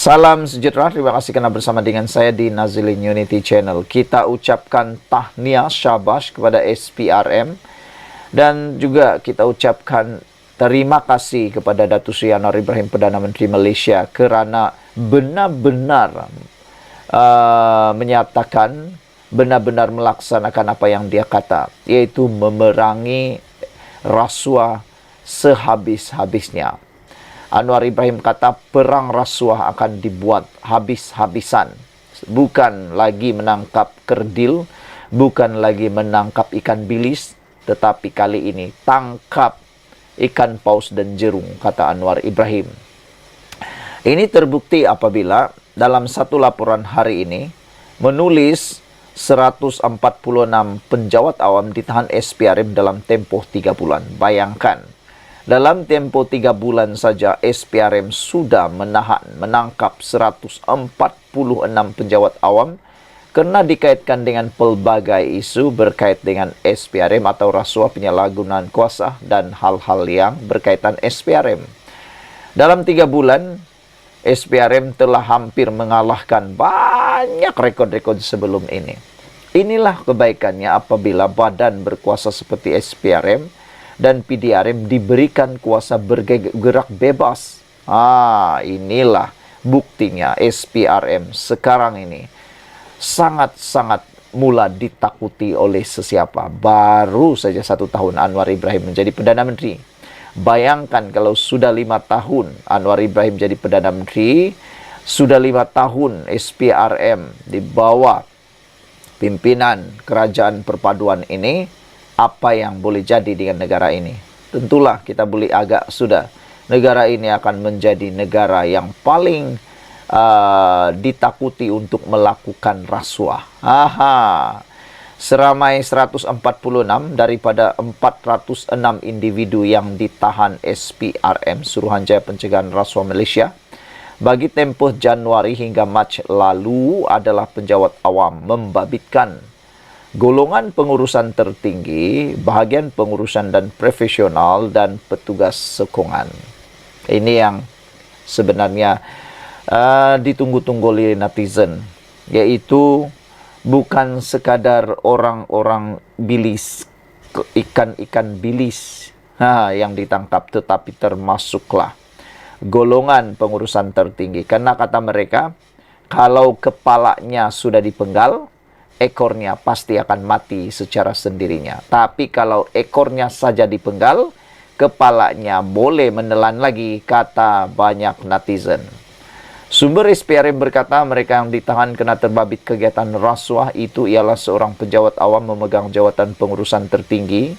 Salam sejahtera, terima kasih karena bersama dengan saya di Nazilin Unity Channel. Kita ucapkan tahniah syabas kepada SPRM dan juga kita ucapkan terima kasih kepada Datuk Seri Anwar Ibrahim, Perdana Menteri Malaysia, kerana benar-benar menyatakan, benar-benar melaksanakan apa yang dia kata, iaitu memerangi rasuah sehabis-habisnya. Anwar Ibrahim kata perang rasuah akan dibuat habis-habisan. Bukan lagi menangkap kerdil, bukan lagi menangkap ikan bilis, tetapi kali ini tangkap ikan paus dan jerung, kata Anwar Ibrahim. Ini terbukti apabila dalam satu laporan hari ini menulis 146 penjawat awam ditahan SPRM dalam tempoh 3 bulan. Bayangkan, dalam tempoh 3 bulan saja SPRM sudah menangkap 146 penjawat awam kerana dikaitkan dengan pelbagai isu berkait dengan SPRM atau rasuah, penyalahgunaan kuasa dan hal-hal yang berkaitan SPRM. Dalam 3 bulan, SPRM telah hampir mengalahkan banyak rekod-rekod sebelum ini. Inilah kebaikannya apabila badan berkuasa seperti SPRM dan PDRM diberikan kuasa bergerak bebas. Inilah buktinya SPRM sekarang ini sangat-sangat mula ditakuti oleh sesiapa. Baru saja 1 tahun Anwar Ibrahim menjadi Perdana Menteri. Bayangkan kalau sudah 5 tahun Anwar Ibrahim jadi Perdana Menteri, sudah 5 tahun SPRM di bawah pimpinan kerajaan perpaduan ini, apa yang boleh jadi dengan negara ini? Tentulah kita boleh agak sudah. Negara ini akan menjadi negara yang paling ditakuti untuk melakukan rasuah. Seramai 146 daripada 406 individu yang ditahan SPRM, Suruhanjaya Pencegahan Rasuah Malaysia, bagi tempoh Januari hingga Mac lalu adalah penjawat awam, membabitkan golongan pengurusan tertinggi, bahagian pengurusan dan profesional, dan petugas sokongan. Ini yang sebenarnya ditunggu-tunggu oleh netizen, iaitu bukan sekadar orang-orang bilis, ikan-ikan bilis yang ditangkap, tetapi termasuklah golongan pengurusan tertinggi. Karena kata mereka, kalau kepalanya sudah dipenggal, ekornya pasti akan mati secara sendirinya. Tapi kalau ekornya saja dipenggal, kepalanya boleh menelan lagi, kata banyak netizen. Sumber SPRM berkata mereka yang ditahan kena terbabit kegiatan rasuah itu ialah seorang penjawat awam memegang jawatan pengurusan tertinggi,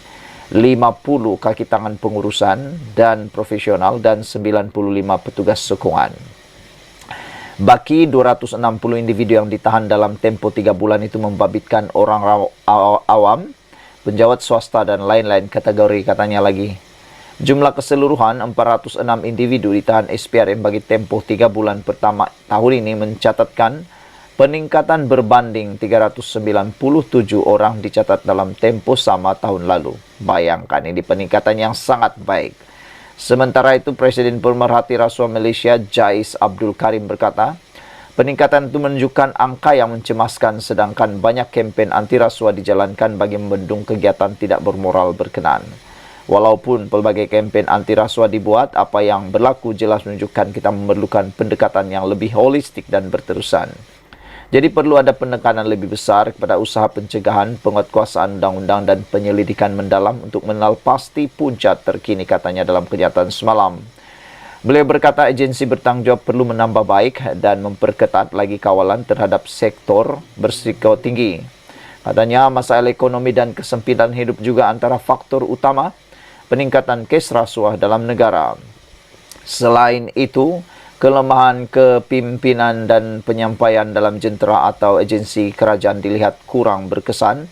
50 kaki tangan pengurusan dan profesional, dan 95 petugas sokongan. Baki 260 individu yang ditahan dalam tempoh 3 bulan itu membabitkan orang awam, penjawat swasta dan lain-lain kategori, katanya lagi. Jumlah keseluruhan 406 individu ditahan SPRM bagi tempoh 3 bulan pertama tahun ini mencatatkan peningkatan berbanding 397 orang dicatat dalam tempoh sama tahun lalu. Bayangkan, ini peningkatan yang sangat baik. Sementara itu, Presiden Pemerhati Rasuah Malaysia, Jais Abdul Karim berkata, peningkatan itu menunjukkan angka yang mencemaskan sedangkan banyak kempen anti rasuah dijalankan bagi membendung kegiatan tidak bermoral berkenaan. Walaupun pelbagai kempen anti rasuah dibuat, apa yang berlaku jelas menunjukkan kita memerlukan pendekatan yang lebih holistik dan berterusan. Jadi perlu ada penekanan lebih besar kepada usaha pencegahan, penguatkuasaan undang-undang dan penyelidikan mendalam untuk mengenal pasti puncak terkini, katanya dalam kenyataan semalam. Beliau berkata agensi bertanggungjawab perlu menambah baik dan memperketat lagi kawalan terhadap sektor berisiko tinggi. Katanya masalah ekonomi dan kesempitan hidup juga antara faktor utama peningkatan kes rasuah dalam negara. Selain itu, kelemahan kepimpinan dan penyampaian dalam jentera atau agensi kerajaan dilihat kurang berkesan,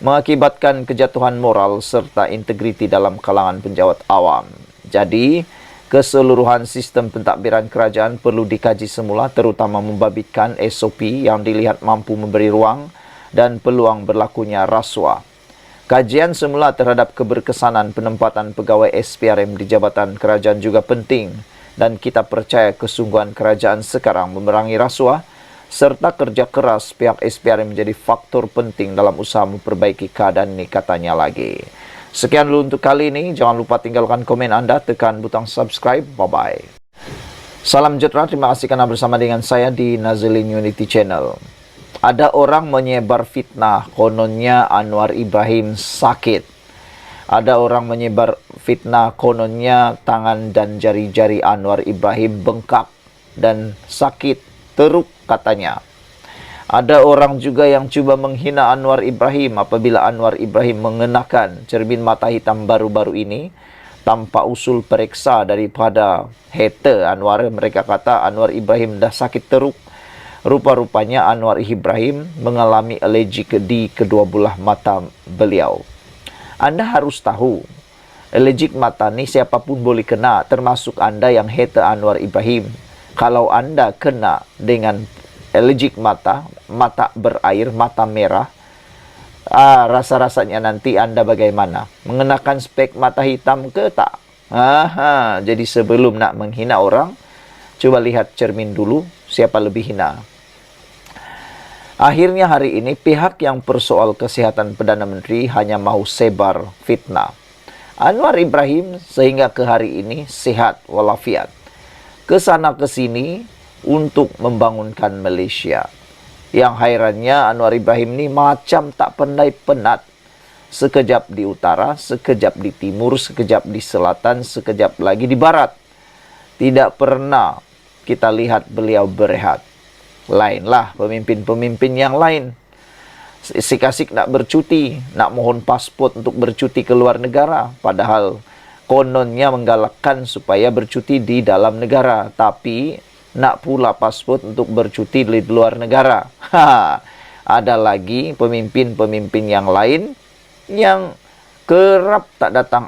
mengakibatkan kejatuhan moral serta integriti dalam kalangan penjawat awam. Jadi, keseluruhan sistem pentadbiran kerajaan perlu dikaji semula, terutama membabitkan SOP yang dilihat mampu memberi ruang dan peluang berlakunya rasuah. Kajian semula terhadap keberkesanan penempatan pegawai SPRM di jabatan kerajaan juga penting dan kita percaya kesungguhan kerajaan sekarang memerangi rasuah serta kerja keras pihak SPRM menjadi faktor penting dalam usaha memperbaiki keadaan ini, katanya lagi. Sekian dulu untuk kali ini. Jangan lupa tinggalkan komen Anda, tekan butang subscribe. Bye-bye. Salam sejahtera, terima kasih karena bersama dengan saya di Nazilin Unity Channel. Ada orang menyebar fitnah, kononnya Anwar Ibrahim sakit. Ada orang menyebar fitnah, kononnya tangan dan jari-jari Anwar Ibrahim bengkak dan sakit teruk, katanya. Ada orang juga yang cuba menghina Anwar Ibrahim apabila Anwar Ibrahim mengenakan cermin mata hitam baru-baru ini tanpa usul periksa daripada hater Anwar. Mereka kata Anwar Ibrahim dah sakit teruk. Rupa-rupanya Anwar Ibrahim mengalami alergi di kedua belah mata beliau. Anda harus tahu, alergi mata ni siapapun boleh kena, termasuk Anda yang hater Anwar Ibrahim. Kalau Anda kena dengan alergi mata berair, mata merah, rasa-rasanya nanti Anda bagaimana? Mengenakan spek mata hitam ke tak? Jadi sebelum nak menghina orang, coba lihat cermin dulu, siapa lebih hina. Akhirnya hari ini, pihak yang persoal kesihatan Perdana Menteri hanya mahu sebar fitnah Anwar Ibrahim sehingga ke hari ini sehat walafiat. Kesana ke sini untuk membangunkan Malaysia. Yang hairannya Anwar Ibrahim ni macam tak pandai penat. Sekejap di utara, sekejap di timur, sekejap di selatan, sekejap lagi di barat. Tidak pernah kita lihat beliau berehat. Lainlah pemimpin-pemimpin yang lain. Sikasik nak bercuti, nak mohon pasport untuk bercuti ke luar negara. Padahal kononnya menggalakkan supaya bercuti di dalam negara. Tapi nak pula pasport untuk bercuti di luar negara. Ada lagi pemimpin-pemimpin yang lain yang kerap tak datang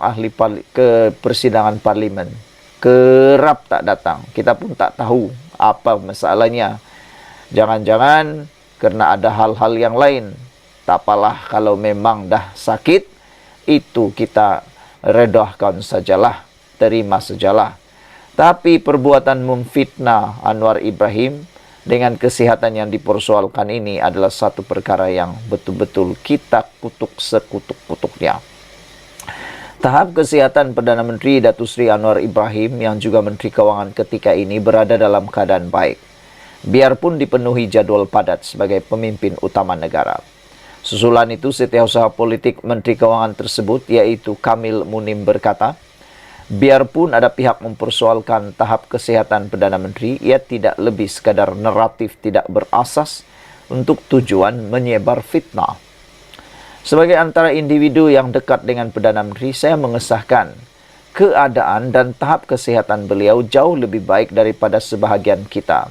ke persidangan parlimen. Kerap tak datang. Kita pun tak tahu apa masalahnya. Jangan-jangan kerana ada hal-hal yang lain. Tak apalah kalau memang dah sakit, itu kita redahkan sajalah, terima sajalah. Tapi perbuatan memfitnah Anwar Ibrahim dengan kesihatan yang dipersoalkan ini adalah satu perkara yang betul-betul kita kutuk sekutuk-kutuknya. Tahap kesihatan Perdana Menteri Datuk Seri Anwar Ibrahim yang juga Menteri Kewangan ketika ini berada dalam keadaan baik. Biarpun dipenuhi jadual padat sebagai pemimpin utama negara. Susulan itu, Setiausaha Politik Menteri Kewangan tersebut, iaitu Kamil Munim berkata, biarpun ada pihak mempersoalkan tahap kesihatan Perdana Menteri, ia tidak lebih sekadar naratif tidak berasas untuk tujuan menyebar fitnah. Sebagai antara individu yang dekat dengan Perdana Menteri, saya mengesahkan keadaan dan tahap kesihatan beliau jauh lebih baik daripada sebahagian kita.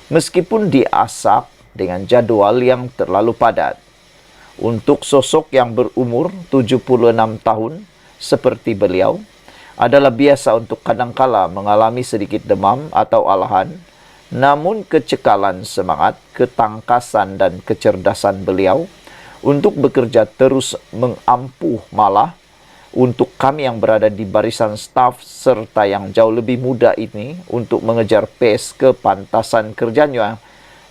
Meskipun diasak dengan jadual yang terlalu padat. Untuk sosok yang berumur 76 tahun seperti beliau, adalah biasa untuk kadangkala mengalami sedikit demam atau alahan, namun kecekalan semangat, ketangkasan dan kecerdasan beliau untuk bekerja terus mengampuh malah untuk kami yang berada di barisan staf serta yang jauh lebih muda ini untuk mengejar pace kepantasan kerjanya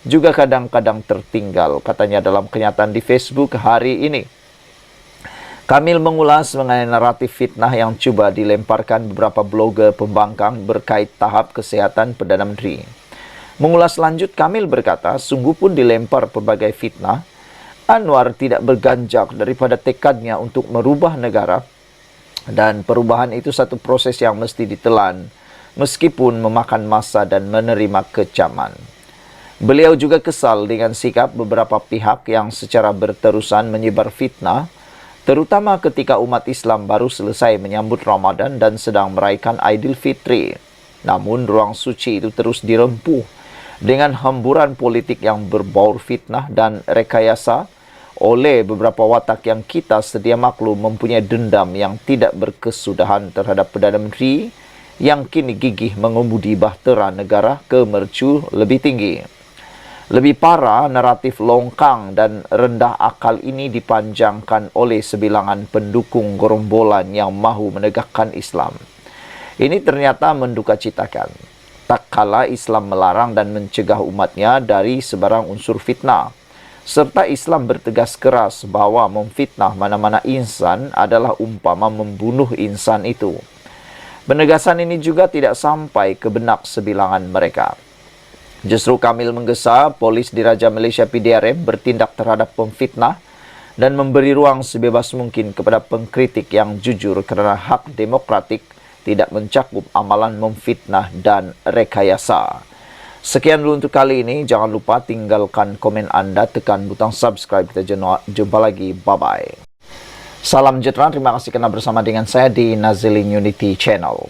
juga kadang-kadang tertinggal, katanya dalam kenyataan di Facebook hari ini. Kamil mengulas mengenai naratif fitnah yang cuba dilemparkan beberapa blogger pembangkang berkait tahap kesihatan Perdana Menteri. Mengulas lanjut, Kamil berkata, sungguh pun dilempar pelbagai fitnah, Anwar tidak berganjak daripada tekadnya untuk merubah negara. Dan perubahan itu satu proses yang mesti ditelan, meskipun memakan masa dan menerima kecaman. Beliau juga kesal dengan sikap beberapa pihak yang secara berterusan menyebar fitnah, terutama ketika umat Islam baru selesai menyambut Ramadan dan sedang meraihkan Aidilfitri. Namun, ruang suci itu terus dirempuh dengan hamburan politik yang berbaur fitnah dan rekayasa oleh beberapa watak yang kita sedia maklum mempunyai dendam yang tidak berkesudahan terhadap Perdana Menteri yang kini gigih mengemudi bahtera negara ke mercu lebih tinggi. Lebih parah, naratif longkang dan rendah akal ini dipanjangkan oleh sebilangan pendukung gerombolan yang mahu menegakkan Islam. Ini ternyata mendukacitakan. Tak kala Islam melarang dan mencegah umatnya dari sebarang unsur fitnah, serta Islam bertegas keras bahwa memfitnah mana-mana insan adalah umpama membunuh insan itu. Penegasan ini juga tidak sampai ke benak sebilangan mereka. Justru Kamil menggesa polis Diraja Malaysia PDRM bertindak terhadap pemfitnah dan memberi ruang sebebas mungkin kepada pengkritik yang jujur kerana hak demokratik tidak mencakup amalan memfitnah dan rekayasa. Sekian dulu untuk kali ini. Jangan lupa tinggalkan komen anda, tekan butang subscribe. Kita jumpa lagi. Bye-bye. Salam sejahtera. Terima kasih kerana bersama dengan saya di Nazilin Unity Channel.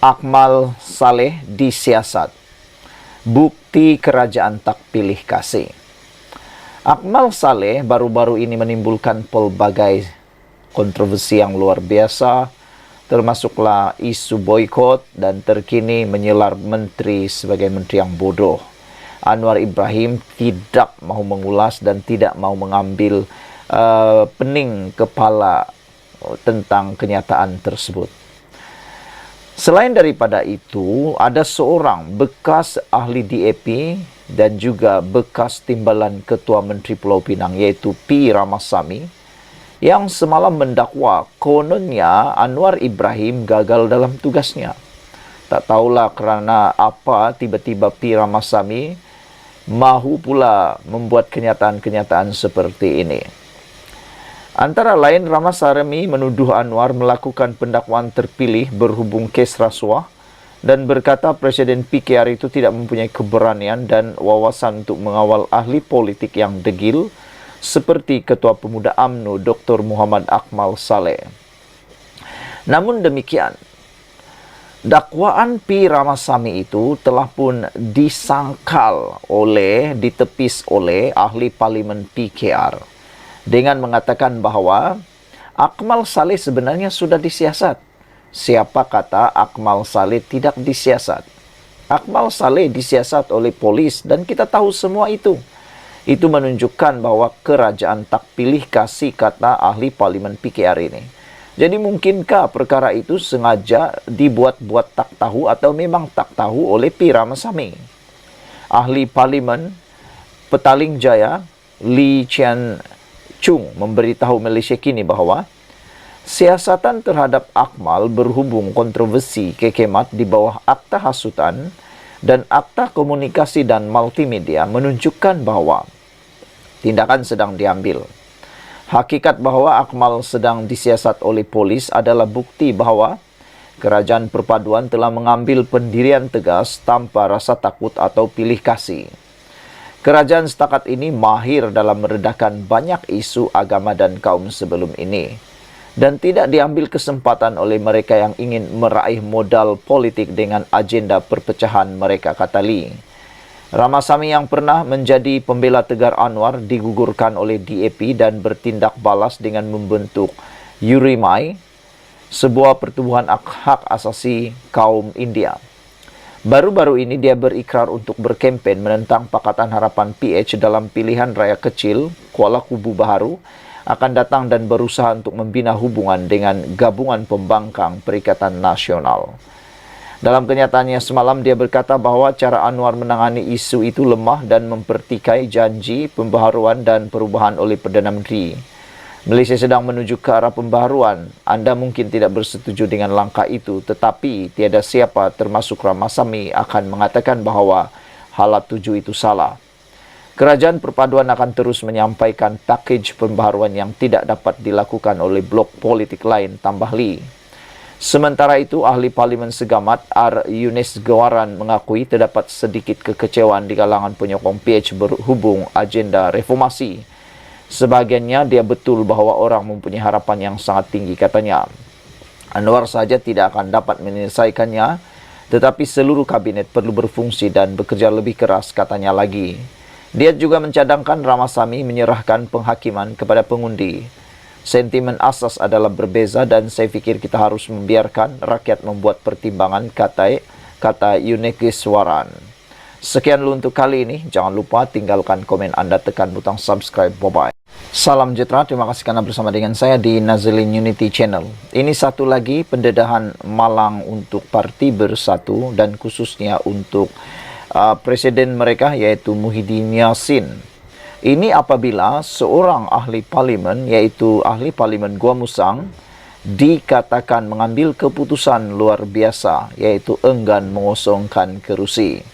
Akmal Saleh disiasat. Bukti kerajaan tak pilih kasih. Akmal Saleh baru-baru ini menimbulkan pelbagai kontroversi yang luar biasa, termasuklah isu boikot dan terkini menyelar menteri sebagai menteri yang bodoh. Anwar Ibrahim tidak mahu mengulas dan tidak mahu mengambil pening kepala tentang kenyataan tersebut. Selain daripada itu, ada seorang bekas ahli DAP dan juga bekas timbalan Ketua Menteri Pulau Pinang iaitu P. Ramasamy yang semalam mendakwa kononnya Anwar Ibrahim gagal dalam tugasnya. Tak tahulah kerana apa tiba-tiba P. Ramasamy mahu pula membuat kenyataan-kenyataan seperti ini. Antara lain, Ramasamy menuduh Anwar melakukan pendakwaan terpilih berhubung kes rasuah dan berkata Presiden PKR itu tidak mempunyai keberanian dan wawasan untuk mengawal ahli politik yang degil seperti Ketua Pemuda UMNO Dr. Muhammad Akmal Saleh. Namun demikian, dakwaan P. Ramasamy itu telah pun ditepis oleh ahli parlimen PKR dengan mengatakan bahawa Akmal Saleh sebenarnya sudah disiasat. Siapa kata Akmal Saleh tidak disiasat? Akmal Saleh disiasat oleh polis dan kita tahu semua itu. Itu menunjukkan bahawa kerajaan tak pilih kasih, kata ahli parlimen PKR ini. Jadi mungkinkah perkara itu sengaja dibuat-buat tak tahu atau memang tak tahu oleh P. Ramasamy? Ahli parlimen Petaling Jaya Lee Chian Chung memberitahu Malaysia Kini bahawa siasatan terhadap Akmal berhubung kontroversi kekemat di bawah Akta Hasutan dan Akta Komunikasi dan Multimedia menunjukkan bahawa tindakan sedang diambil. Hakikat bahawa Akmal sedang disiasat oleh polis adalah bukti bahawa Kerajaan Perpaduan telah mengambil pendirian tegas tanpa rasa takut atau pilih kasih. Kerajaan setakat ini mahir dalam meredahkan banyak isu agama dan kaum sebelum ini dan tidak diambil kesempatan oleh mereka yang ingin meraih modal politik dengan agenda perpecahan mereka, kata Lee. Ramasamy yang pernah menjadi pembela tegar Anwar digugurkan oleh DAP dan bertindak balas dengan membentuk URIMAI, sebuah pertubuhan hak asasi kaum India. Baru-baru ini dia berikrar untuk berkempen menentang Pakatan Harapan PH dalam pilihan raya kecil Kuala Kubu Baharu akan datang dan berusaha untuk membina hubungan dengan Gabungan Pembangkang Perikatan Nasional. Dalam kenyataannya semalam dia berkata bahawa cara Anwar menangani isu itu lemah dan mempertikai janji pembaharuan dan perubahan oleh Perdana Menteri. Malaysia sedang menuju ke arah pembaharuan. Anda mungkin tidak bersetuju dengan langkah itu, tetapi tiada siapa termasuk Ramasamy akan mengatakan bahawa halat tuju itu salah. Kerajaan Perpaduan akan terus menyampaikan pakej pembaharuan yang tidak dapat dilakukan oleh blok politik lain, tambah Lee. Sementara itu, ahli parlimen Segamat R. Yunis Gawaran mengakui terdapat sedikit kekecewaan di kalangan penyokong PH berhubung agenda reformasi. Sebahagiannya dia betul bahawa orang mempunyai harapan yang sangat tinggi, katanya. Anwar saja tidak akan dapat menyelesaikannya, tetapi seluruh kabinet perlu berfungsi dan bekerja lebih keras, katanya lagi. Dia juga mencadangkan Ramasamy menyerahkan penghakiman kepada pengundi. Sentimen asas adalah berbeza dan saya fikir kita harus membiarkan rakyat membuat pertimbangan, kata Yunikiswaran. Sekian dulu untuk kali ini. Jangan lupa tinggalkan komen anda, tekan butang subscribe. Bye-bye. Salam sejahtera, terima kasih karena bersama dengan saya di Nazilin Unity Channel. Ini satu lagi pendedahan malang untuk Parti Bersatu dan khususnya untuk presiden mereka yaitu Muhyiddin Yassin. Ini apabila seorang ahli parlimen yaitu ahli parlimen Gua Musang dikatakan mengambil keputusan luar biasa yaitu enggan mengosongkan kerusi.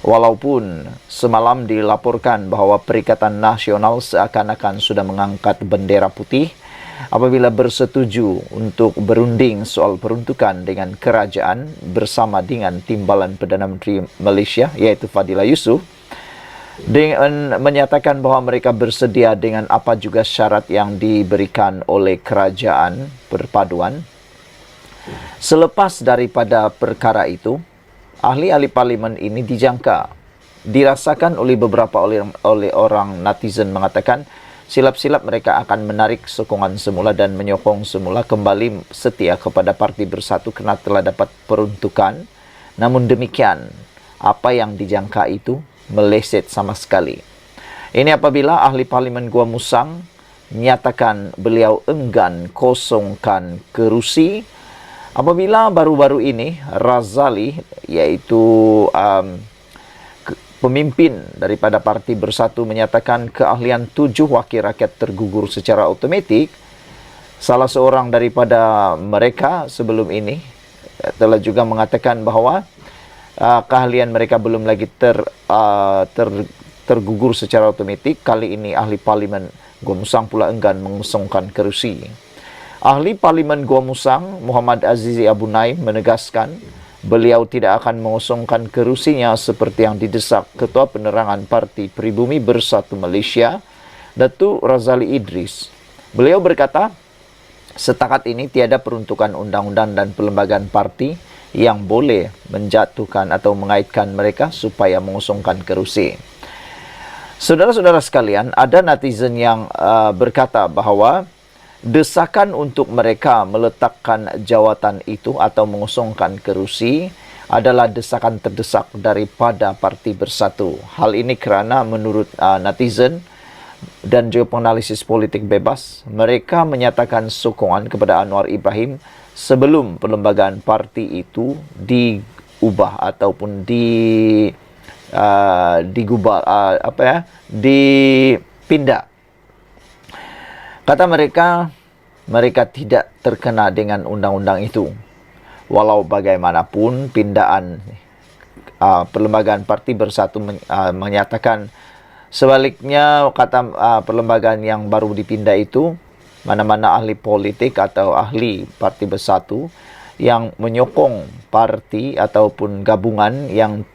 Walaupun semalam dilaporkan bahawa Perikatan Nasional seakan-akan sudah mengangkat bendera putih apabila bersetuju untuk berunding soal peruntukan dengan kerajaan bersama dengan Timbalan Perdana Menteri Malaysia iaitu Fadillah Yusof dengan menyatakan bahawa mereka bersedia dengan apa juga syarat yang diberikan oleh kerajaan perpaduan. Selepas daripada perkara itu, ahli-ahli parlimen ini dijangka, dirasakan oleh beberapa oleh orang netizen mengatakan silap-silap mereka akan menarik sokongan semula dan menyokong semula kembali setia kepada Parti Bersatu kerana telah dapat peruntukan. Namun demikian, apa yang dijangka itu meleset sama sekali. Ini apabila ahli parlimen Gua Musang menyatakan beliau enggan kosongkan kerusi apabila baru-baru ini Razali iaitu pemimpin daripada Parti Bersatu menyatakan keahlian 7 wakil rakyat tergugur secara automatik. Salah seorang daripada mereka sebelum ini telah juga mengatakan bahawa keahlian mereka belum lagi tergugur secara automatik. Kali ini ahli parlimen Gua Musang pula enggan mengosongkan kerusi. Ahli Parlimen Gua Musang, Muhammad Azizi Abu Naim menegaskan beliau tidak akan mengosongkan kerusinya seperti yang didesak Ketua Penerangan Parti Pribumi Bersatu Malaysia, Datuk Razali Idris. Beliau berkata, setakat ini tiada peruntukan undang-undang dan perlembagaan parti yang boleh menjatuhkan atau mengaitkan mereka supaya mengosongkan kerusi. Saudara-saudara sekalian, ada netizen yang berkata bahawa desakan untuk mereka meletakkan jawatan itu atau mengosongkan kerusi adalah desakan terdesak daripada Parti Bersatu. Hal ini kerana menurut netizen dan juga penganalisis politik bebas, mereka menyatakan sokongan kepada Anwar Ibrahim sebelum perlembagaan parti itu diubah ataupun dipindah. Kata mereka, mereka tidak terkena dengan undang-undang itu. Walau bagaimanapun, pindaan perlembagaan Parti Bersatu menyatakan sebaliknya, kata perlembagaan yang baru dipindah itu, mana-mana ahli politik atau ahli Parti Bersatu yang menyokong parti ataupun gabungan yang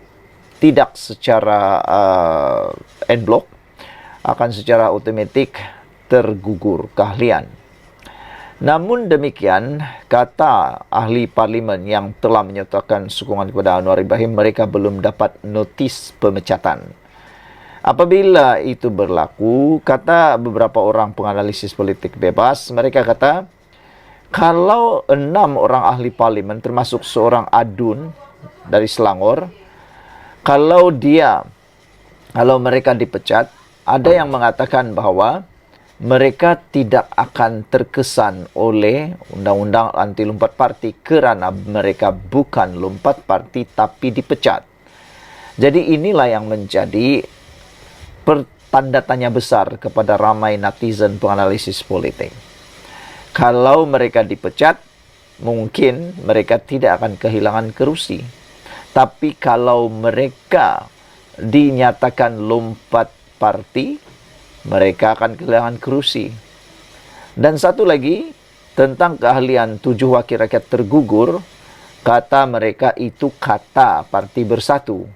tidak secara en bloc akan secara automatik tergugur keahlian. Namun demikian, kata ahli parlimen yang telah menyatakan sokongan kepada Anwar Ibrahim, mereka belum dapat notis pemecatan. Apabila itu berlaku, kata beberapa orang penganalisis politik bebas, mereka kata, kalau 6 orang ahli parlimen termasuk seorang adun dari Selangor, kalau mereka dipecat, ada yang mengatakan bahawa mereka tidak akan terkesan oleh undang-undang anti lompat parti kerana mereka bukan lompat parti tapi dipecat. Jadi inilah yang menjadi tanda tanya besar kepada ramai netizen penganalisis politik. Kalau mereka dipecat, mungkin mereka tidak akan kehilangan kerusi. Tapi kalau mereka dinyatakan lompat parti, mereka akan kehilangan kerusi. Dan satu lagi, tentang keahlian 7 wakil rakyat tergugur, kata mereka itu kata Parti Bersatu.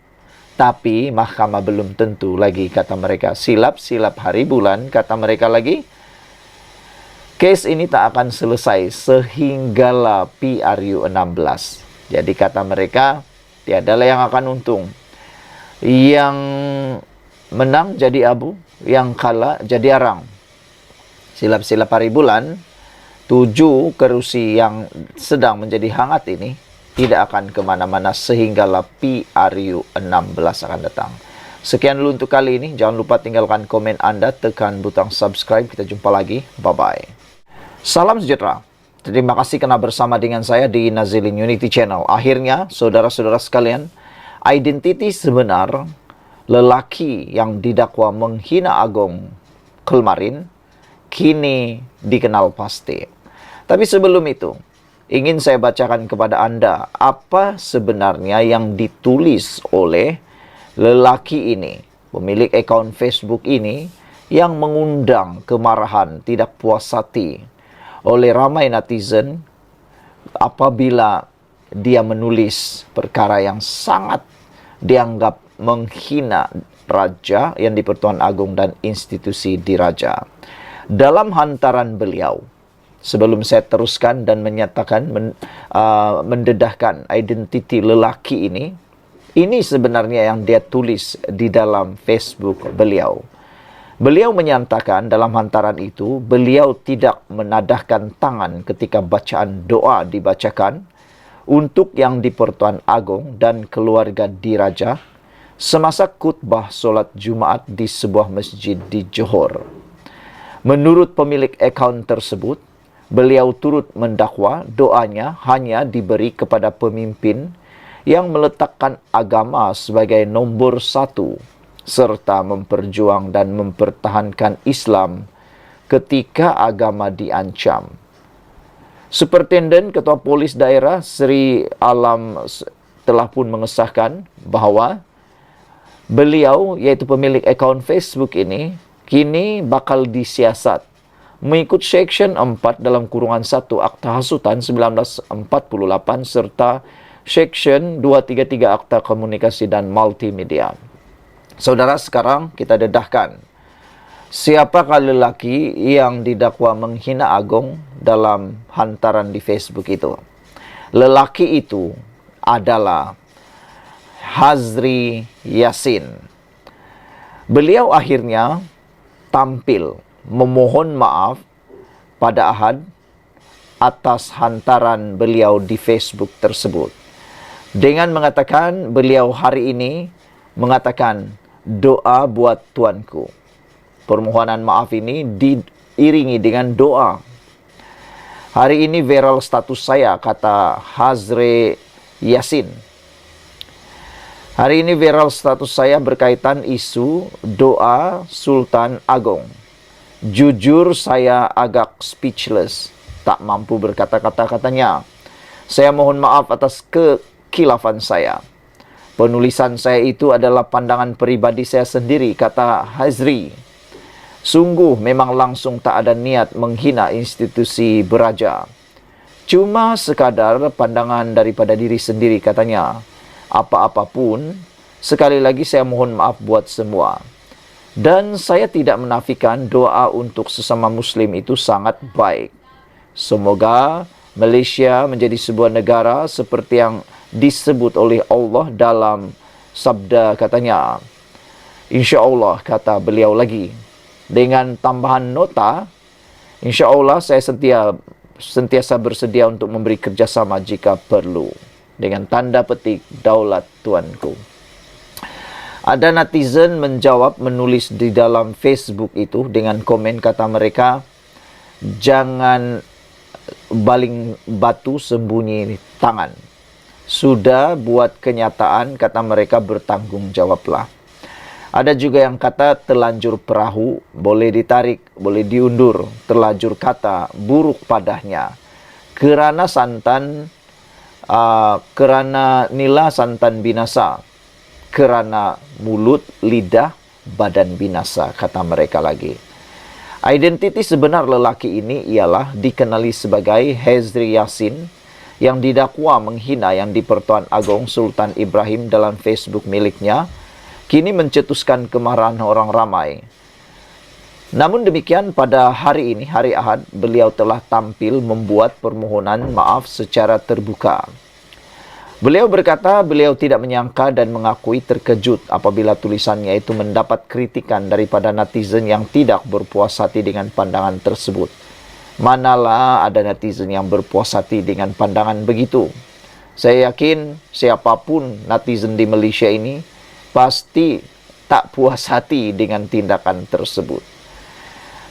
Tapi mahkamah belum tentu lagi, kata mereka. Silap-silap hari bulan, kata mereka lagi. Kes ini tak akan selesai sehinggalah PRU 16. Jadi kata mereka, tiadalah yang akan untung. Yang menang jadi abu, yang kalah jadi arang. Silap-silap hari bulan, 7 kerusi yang sedang menjadi hangat ini tidak akan kemana-mana sehinggalah PRU 16 akan datang. Sekian dulu untuk kali ini. Jangan lupa tinggalkan komen Anda, tekan butang subscribe. Kita jumpa lagi. Bye-bye. Salam sejahtera. Terima kasih karena bersama dengan saya di Nazilin Unity Channel. Akhirnya, saudara-saudara sekalian, identiti sebenar lelaki yang didakwa menghina agung kemarin kini dikenal pasti. Tapi sebelum itu, ingin saya bacakan kepada Anda apa sebenarnya yang ditulis oleh lelaki ini, pemilik akun Facebook ini, yang mengundang kemarahan tidak puas hati oleh ramai netizen apabila dia menulis perkara yang sangat dianggap menghina raja yang di-Pertuan Agong dan institusi diraja. Dalam hantaran beliau, sebelum saya teruskan dan menyatakan mendedahkan identiti lelaki ini sebenarnya yang dia tulis di dalam Facebook beliau. Beliau menyatakan dalam hantaran itu, beliau tidak menadahkan tangan ketika bacaan doa dibacakan untuk yang di-Pertuan Agong dan keluarga diraja semasa khutbah solat Jumaat di sebuah masjid di Johor. Menurut pemilik akaun tersebut, beliau turut mendakwa doanya hanya diberi kepada pemimpin yang meletakkan agama sebagai nombor satu, serta memperjuang dan mempertahankan Islam ketika agama diancam. Superintenden Ketua Polis Daerah Sri Alam telah pun mengesahkan bahawa beliau, yaitu pemilik akaun Facebook ini, kini bakal disiasat mengikut Seksyen 4 dalam kurungan 1 Akta Hasutan 1948 serta Seksyen 233 Akta Komunikasi dan Multimedia. Saudara, sekarang kita dedahkan siapakah lelaki yang didakwa menghina agung dalam hantaran di Facebook itu. Lelaki itu adalah Hazri Yassin. Beliau akhirnya tampil memohon maaf pada Ahad atas hantaran beliau di Facebook tersebut, dengan mengatakan beliau hari ini mengatakan doa buat tuanku. Permohonan maaf ini diiringi dengan doa. Hari ini viral status saya, kata Hazri Yassin. Hari ini viral status saya berkaitan isu doa Sultan Agong. Jujur saya agak speechless, tak mampu berkata-kata katanya. Saya mohon maaf atas kekilafan saya. Penulisan saya itu adalah pandangan pribadi saya sendiri, kata Hazri. Sungguh memang langsung tak ada niat menghina institusi beraja. Cuma sekadar pandangan daripada diri sendiri, katanya. Apa-apapun, sekali lagi saya mohon maaf buat semua. Dan saya tidak menafikan doa untuk sesama Muslim itu sangat baik. Semoga Malaysia menjadi sebuah negara seperti yang disebut oleh Allah dalam sabda katanya. Insya Allah, kata beliau lagi. Dengan tambahan nota, insya Allah saya sentiasa bersedia untuk memberi kerjasama jika perlu. Dengan tanda petik, daulat tuanku. Ada netizen menjawab menulis di dalam Facebook itu dengan komen, kata mereka, jangan baling batu sembunyi tangan. Sudah buat kenyataan, kata mereka, bertanggung jawablah. Ada juga yang kata terlanjur perahu, boleh ditarik, boleh diundur. Terlanjur kata, buruk padahnya. Kerana nila santan binasa, kerana mulut, lidah, badan binasa, kata mereka lagi. Identiti sebenar lelaki ini ialah dikenali sebagai Hazri Yassin yang didakwa menghina yang di-Pertuan Agong Sultan Ibrahim dalam Facebook miliknya, kini mencetuskan kemarahan orang ramai. Namun demikian, pada hari ini, hari Ahad, beliau telah tampil membuat permohonan maaf secara terbuka. Beliau berkata beliau tidak menyangka dan mengakui terkejut apabila tulisannya itu mendapat kritikan daripada netizen yang tidak berpuas hati dengan pandangan tersebut. Manalah ada netizen yang berpuas hati dengan pandangan begitu. Saya yakin siapapun netizen di Malaysia ini pasti tak puas hati dengan tindakan tersebut.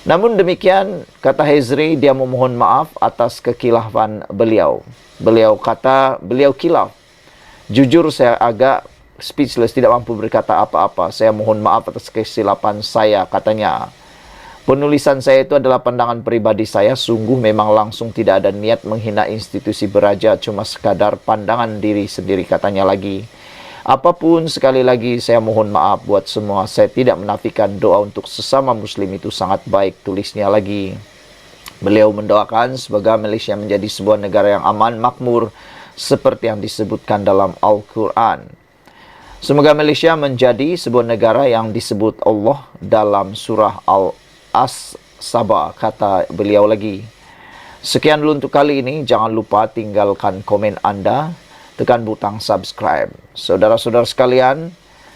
Namun demikian, kata Hezri, dia memohon maaf atas kekilafan beliau. Beliau kata, beliau kilaf. Jujur saya agak speechless, tidak mampu berkata apa-apa. Saya mohon maaf atas kesilapan saya, katanya. Penulisan saya itu adalah pandangan pribadi saya, sungguh memang langsung tidak ada niat menghina institusi beraja, cuma sekadar pandangan diri sendiri, katanya lagi. Apapun, sekali lagi saya mohon maaf buat semua. Saya tidak menafikan doa untuk sesama muslim itu sangat baik, tulisnya lagi. Beliau mendoakan semoga Malaysia menjadi sebuah negara yang aman, makmur, seperti yang disebutkan dalam Al-Quran. Semoga Malaysia menjadi sebuah negara yang disebut Allah dalam surah Al-As-Sabah, kata beliau lagi. Sekian dulu untuk kali ini. Jangan lupa tinggalkan komen Anda, tekan butang subscribe. Saudara-saudara sekalian,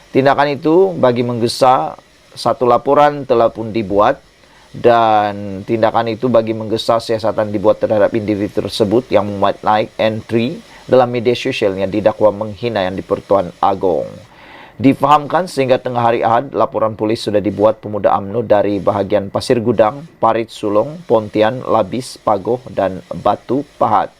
tindakan itu bagi menggesa, satu laporan telah pun dibuat, dan tindakan itu bagi menggesa siasatan dibuat terhadap individu tersebut yang memuat naik entry dalam media sosial yang didakwa menghina Yang di-Pertuan Agong. Difahamkan sehingga tengah hari Ahad, laporan polis sudah dibuat pemuda UMNO dari bahagian Pasir Gudang, Parit Sulong, Pontian, Labis, Pagoh, dan Batu Pahat.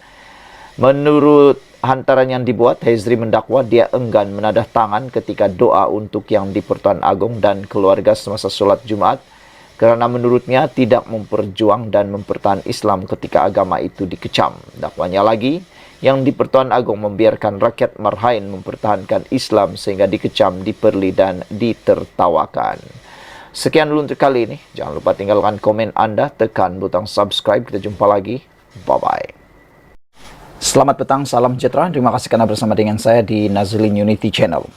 Menurut hantaran yang dibuat, Hezri mendakwa dia enggan menadah tangan ketika doa untuk Yang di-Pertuan Agong dan keluarga semasa solat Jumaat, kerana menurutnya tidak memperjuang dan mempertahan Islam ketika agama itu dikecam. Dakwanya lagi, Yang di-Pertuan Agong membiarkan rakyat Marhain mempertahankan Islam sehingga dikecam, diperli, dan ditertawakan. Sekian dulu untuk kali ini. Jangan lupa tinggalkan komen Anda, tekan butang subscribe. Kita jumpa lagi. Bye-bye. Selamat petang, salam sejahtera. Terima kasih karena bersama dengan saya di Nazlin Unity Channel.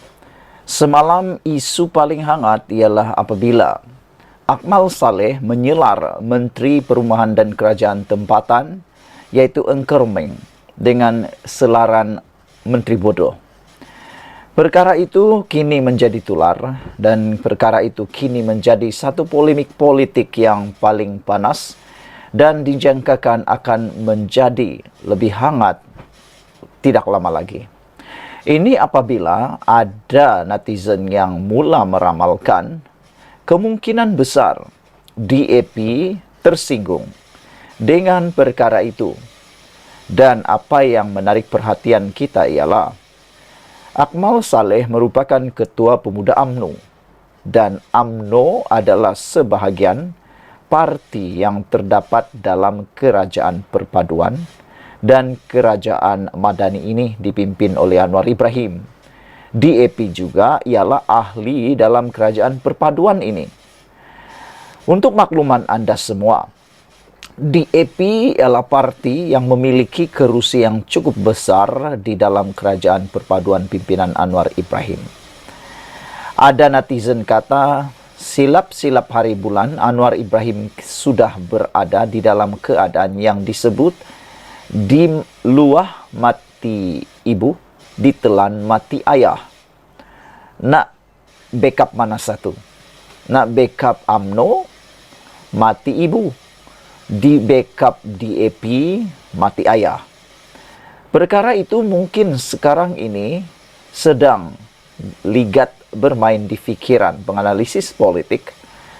Semalam isu paling hangat ialah apabila Akmal Saleh menyelar Menteri Perumahan dan Kerajaan Tempatan, iaitu Engkermeng, dengan selaran Menteri Bodoh. Perkara itu kini menjadi tular, dan perkara itu kini menjadi satu polemik politik yang paling panas dan dijangkakan akan menjadi lebih hangat tidak lama lagi. Ini apabila ada netizen yang mula meramalkan kemungkinan besar DAP tersinggung dengan perkara itu. Dan apa yang menarik perhatian kita ialah Akmal Saleh merupakan ketua pemuda UMNO, dan UMNO adalah sebahagian parti yang terdapat dalam Kerajaan Perpaduan, dan Kerajaan Madani ini dipimpin oleh Anwar Ibrahim. DAP juga ialah ahli dalam Kerajaan Perpaduan ini. Untuk makluman Anda semua, DAP ialah parti yang memiliki kerusi yang cukup besar di dalam Kerajaan Perpaduan pimpinan Anwar Ibrahim. Ada netizen kata, silap-silap hari bulan Anwar Ibrahim sudah berada di dalam keadaan yang disebut di luah mati ibu, ditelan mati ayah. Nak backup mana satu? Nak backup UMNO, mati ibu. Di backup DAP, mati ayah. Perkara itu mungkin sekarang ini sedang ligat bermain di fikiran penganalisis politik,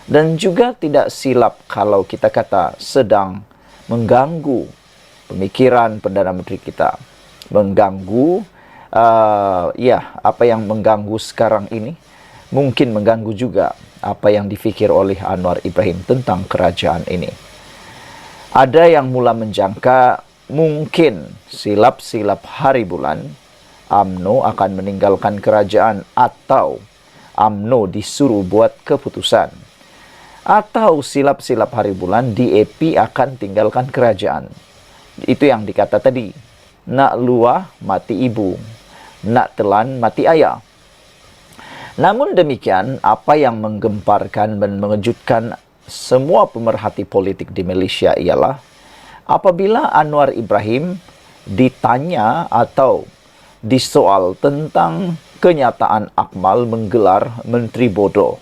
dan juga tidak silap kalau kita kata sedang mengganggu pemikiran Perdana Menteri kita. Mengganggu, apa yang mengganggu sekarang ini, mungkin mengganggu juga apa yang difikir oleh Anwar Ibrahim tentang kerajaan ini. Ada yang mula menjangka mungkin silap-silap hari bulan UMNO akan meninggalkan kerajaan, atau UMNO disuruh buat keputusan. Atau silap-silap hari bulan DAP akan tinggalkan kerajaan. Itu yang dikata tadi. Nak luah mati ibu, nak telan mati ayah. Namun demikian, apa yang menggemparkan dan mengejutkan semua pemerhati politik di Malaysia ialah apabila Anwar Ibrahim ditanya atau disoal tentang kenyataan Akmal menggelar Menteri Bodoh.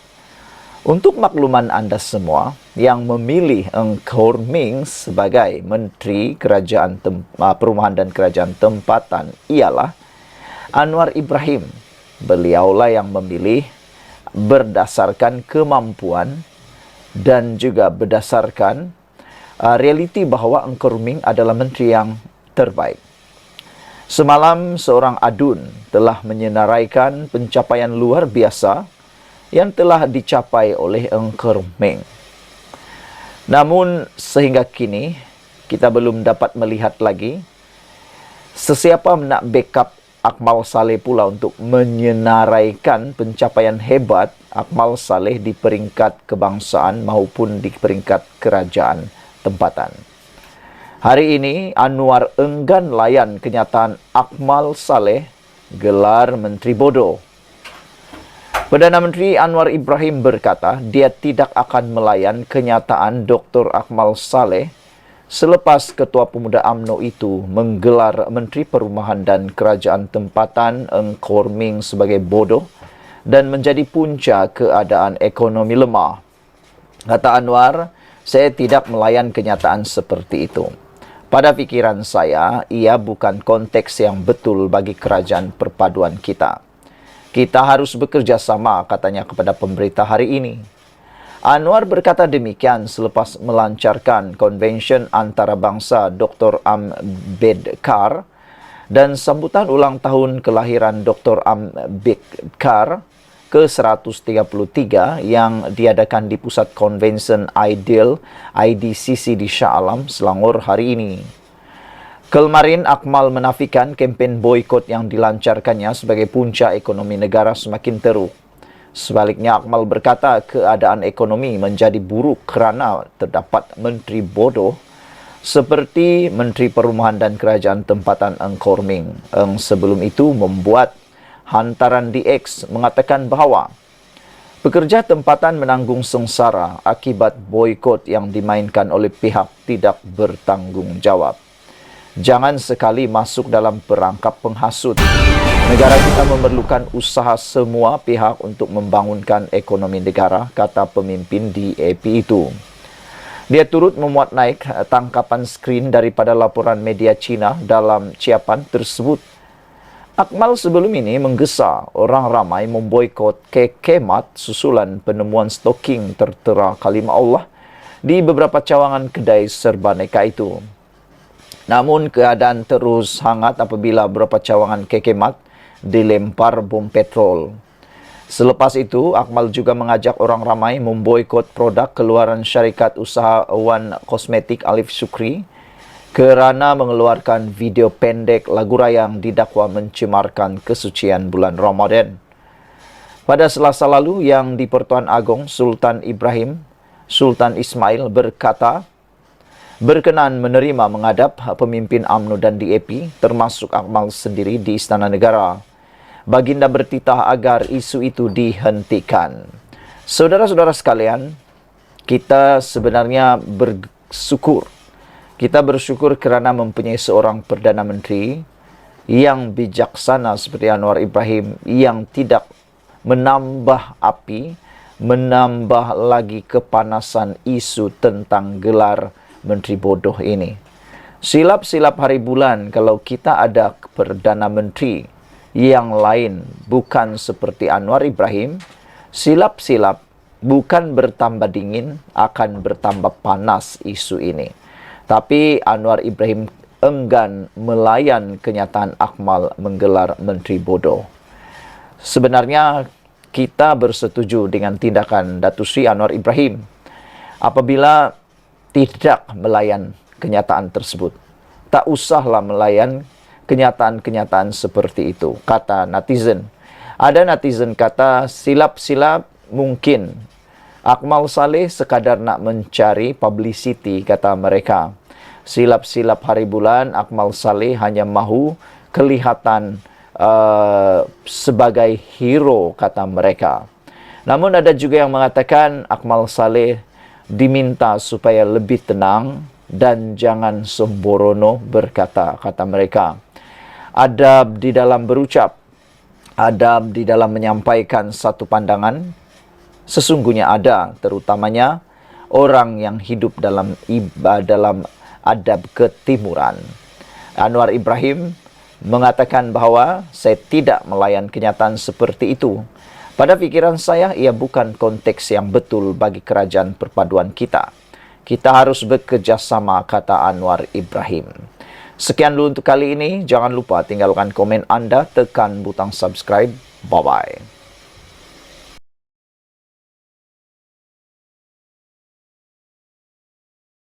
Untuk makluman Anda semua yang memilih Engkermeng sebagai Menteri Kerajaan Perumahan dan Kerajaan Tempatan ialah Anwar Ibrahim. Beliaulah yang memilih berdasarkan kemampuan dan juga berdasarkan realiti bahawa Engku Ruming adalah menteri yang terbaik. Semalam seorang adun telah menyenaraikan pencapaian luar biasa yang telah dicapai oleh Engku Ruming. Namun sehingga kini kita belum dapat melihat lagi sesiapa nak backup Akmal Saleh pula untuk menyenaraikan pencapaian hebat Akmal Saleh di peringkat kebangsaan maupun di peringkat kerajaan tempatan. Hari ini Anwar enggan layan kenyataan Akmal Saleh gelar Menteri Bodoh. Perdana Menteri Anwar Ibrahim berkata dia tidak akan melayan kenyataan Dr. Akmal Saleh selepas Ketua Pemuda UMNO itu menggelar Menteri Perumahan dan Kerajaan Tempatan Engku Ruming sebagai bodoh dan menjadi punca keadaan ekonomi lemah. Kata Anwar, saya tidak melayan kenyataan seperti itu. Pada fikiran saya, ia bukan konteks yang betul bagi kerajaan perpaduan kita. Kita harus bekerja sama, katanya kepada pemberita hari ini. Anwar berkata demikian selepas melancarkan konvensyen antarabangsa Dr. Ambedkar dan sambutan ulang tahun kelahiran Dr. Ambedkar ke-133 yang diadakan di Pusat Konvensyen Ideal IDCC di Shah Alam, Selangor hari ini. Kemarin Akmal menafikan kempen boikot yang dilancarkannya sebagai punca ekonomi negara semakin teruk. Sebaliknya, Akmal berkata keadaan ekonomi menjadi buruk kerana terdapat menteri bodoh seperti Menteri Perumahan dan Kerajaan Tempatan Engku Ruming. Sebelum itu membuat hantaran di X mengatakan bahawa pekerja tempatan menanggung sengsara akibat boikot yang dimainkan oleh pihak tidak bertanggungjawab. Jangan sekali masuk dalam perangkap penghasut. Negara kita memerlukan usaha semua pihak untuk membangunkan ekonomi negara, kata pemimpin DAP itu. Dia turut memuat naik tangkapan skrin daripada laporan media Cina dalam ciapan tersebut. Akmal sebelum ini menggesa orang ramai memboikot kekemat susulan penemuan stoking tertera kalimah Allah di beberapa cawangan kedai serba neka itu. Namun keadaan terus hangat apabila beberapa cawangan kekemat dilempar bom petrol. Selepas itu, Akmal juga mengajak orang ramai memboikot produk keluaran syarikat usahawan kosmetik Alif Sukri kerana mengeluarkan video pendek lagu raya yang didakwa mencemarkan kesucian bulan Ramadan. Pada Selasa lalu, yang di-Pertuan Agong Sultan Ismail berkata berkenan menerima menghadap pemimpin UMNO dan DAP termasuk Akmal sendiri di Istana Negara. Baginda bertitah agar isu itu dihentikan. Saudara-saudara sekalian, kita sebenarnya bersyukur. Kita bersyukur kerana mempunyai seorang Perdana Menteri yang bijaksana seperti Anwar Ibrahim yang tidak menambah api, menambah lagi kepanasan isu tentang gelar Menteri bodoh ini. Silap-silap hari bulan kalau kita ada Perdana Menteri yang lain bukan seperti Anwar Ibrahim, silap-silap bukan bertambah dingin, akan bertambah panas isu ini. Tapi Anwar Ibrahim enggan melayan kenyataan Akmal menggelar Menteri bodoh. Sebenarnya kita bersetuju dengan tindakan Datuk Seri Anwar Ibrahim apabila tidak melayan kenyataan tersebut. Tak usahlah melayan kenyataan-kenyataan seperti itu, kata netizen. Ada netizen kata silap-silap mungkin. Akmal Saleh sekadar nak mencari publicity, kata mereka. Silap-silap hari bulan, Akmal Saleh hanya mahu kelihatan sebagai hero, kata mereka. Namun ada juga yang mengatakan Akmal Saleh diminta supaya lebih tenang dan jangan sembrono berkata, kata mereka. Adab di dalam berucap, adab di dalam menyampaikan satu pandangan, sesungguhnya ada, terutamanya orang yang hidup dalam adab ketimuran. Anwar Ibrahim mengatakan bahawa saya tidak melayan kenyataan seperti itu. Pada pikiran saya, ia bukan konteks yang betul bagi kerajaan perpaduan kita. Kita harus bekerjasama, kata Anwar Ibrahim. Sekian dulu untuk kali ini. Jangan lupa tinggalkan komen Anda, tekan butang subscribe. Bye-bye.